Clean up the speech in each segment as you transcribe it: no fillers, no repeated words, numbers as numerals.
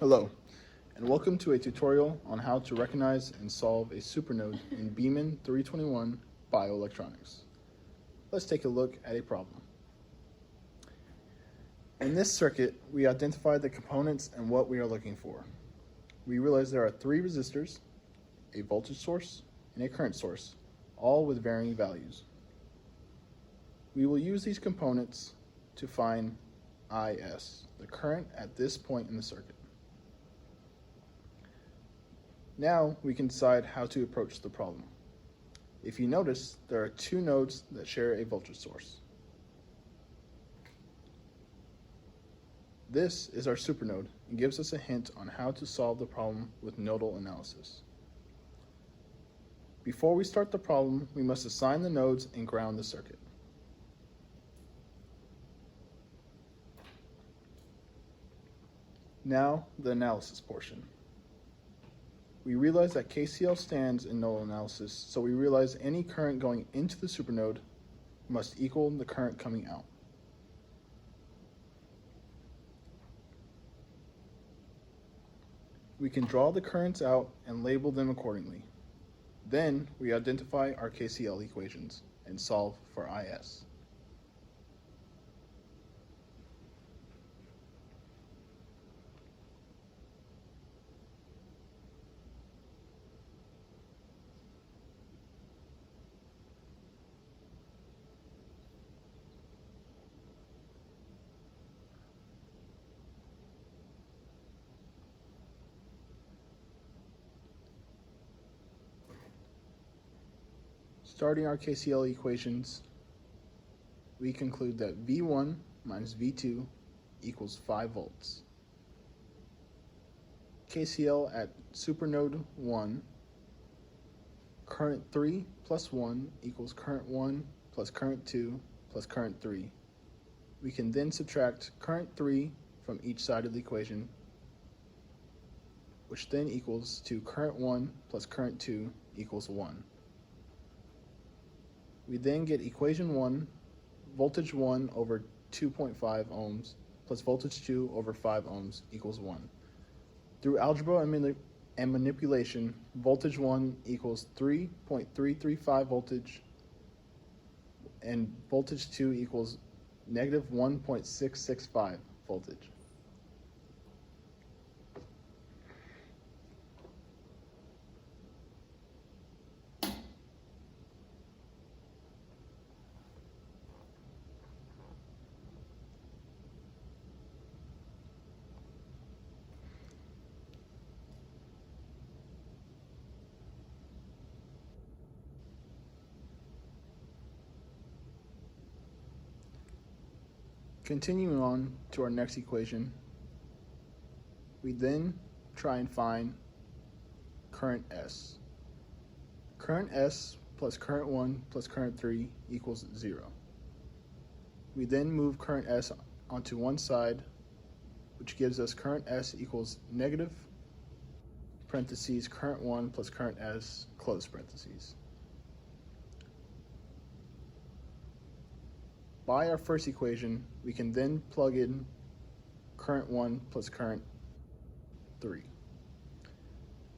Hello, and welcome to a tutorial on how to recognize and solve a supernode in BMEN 321 Bioelectronics. Let's take a look at a problem. In this circuit, we identified the components and what we are looking for. We realize there are 3 resistors, a voltage source, and a current source, all with varying values. We will use these components to find IS, the current at this point in the circuit. Now we can decide how to approach the problem. If you notice, there are 2 nodes that share a voltage source. This is our supernode and gives us a hint on how to solve the problem with nodal analysis. Before we start the problem, we must assign the nodes and ground the circuit. Now, the analysis portion. We realize that KCL stands in nodal analysis, so we realize any current going into the supernode must equal the current coming out. We can draw the currents out and label them accordingly. Then we identify our KCL equations and solve for IS. Starting our KCL equations, we conclude that V1 minus V2 equals 5 volts. KCL at supernode 1, current 3 plus 1 equals current 1 plus current 2 plus current 3. We can then subtract current 3 from each side of the equation, which then equals to current 1 plus current 2 equals 1. We then get equation 1, voltage 1 over 2.5 ohms plus voltage 2 over 5 ohms equals 1. Through algebra and manipulation, voltage 1 equals 3.335 voltage and voltage 2 equals negative 1.665 voltage. Continuing on to our next equation, we then try and find current S. Current S plus current 1 plus current 3 equals 0. We then move current S onto one side, which gives us current S equals negative parentheses current 1 plus current S close parentheses. By our first equation, we can then plug in current 1 plus current 3.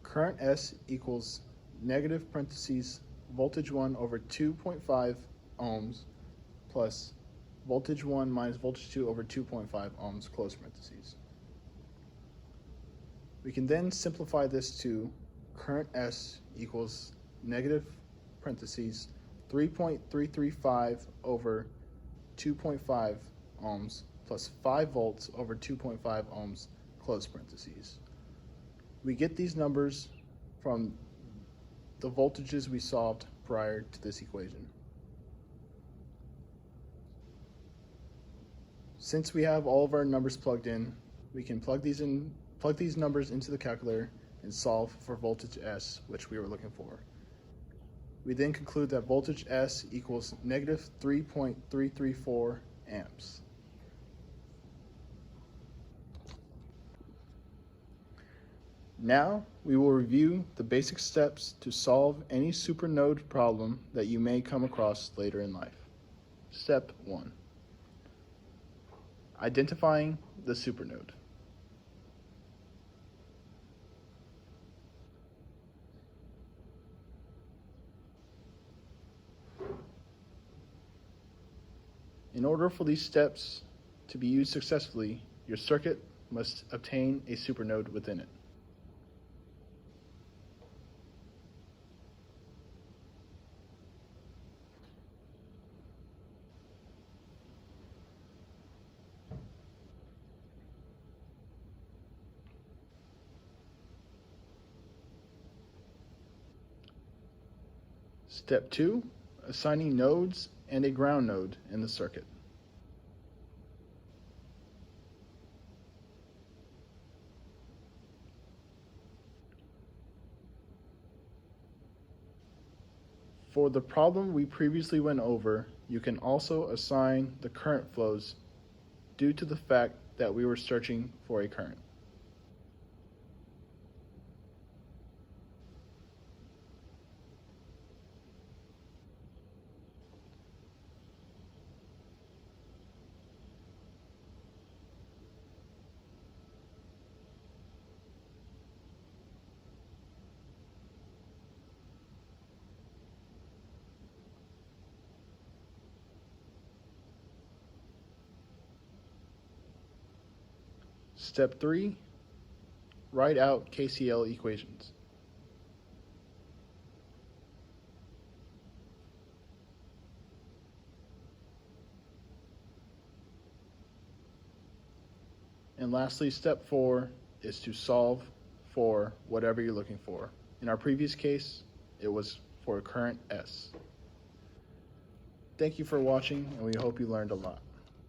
Current S equals negative parentheses voltage 1 over 2.5 ohms plus voltage 1 minus voltage 2 over 2.5 ohms close parentheses. We can then simplify this to current S equals negative parentheses 3.335 over 2.5 ohms plus 5 volts over 2.5 ohms close parentheses. We get these numbers from the voltages we solved prior to this equation. Since we have all of our numbers plugged in, we can plug these numbers into the calculator and solve for voltage S, which we were looking for. We then conclude that voltage S equals negative 3.334 amps. Now we will review the basic steps to solve any supernode problem that you may come across later in life. Step 1. Identifying the supernode. In order for these steps to be used successfully, your circuit must obtain a supernode within it. Step 2, assigning nodes and a ground node in the circuit. For the problem we previously went over, you can also assign the current flows due to the fact that we were searching for a current. Step 3, write out KCL equations. And lastly, step 4 is to solve for whatever you're looking for. In our previous case, it was for a current S. Thank you for watching, and we hope you learned a lot.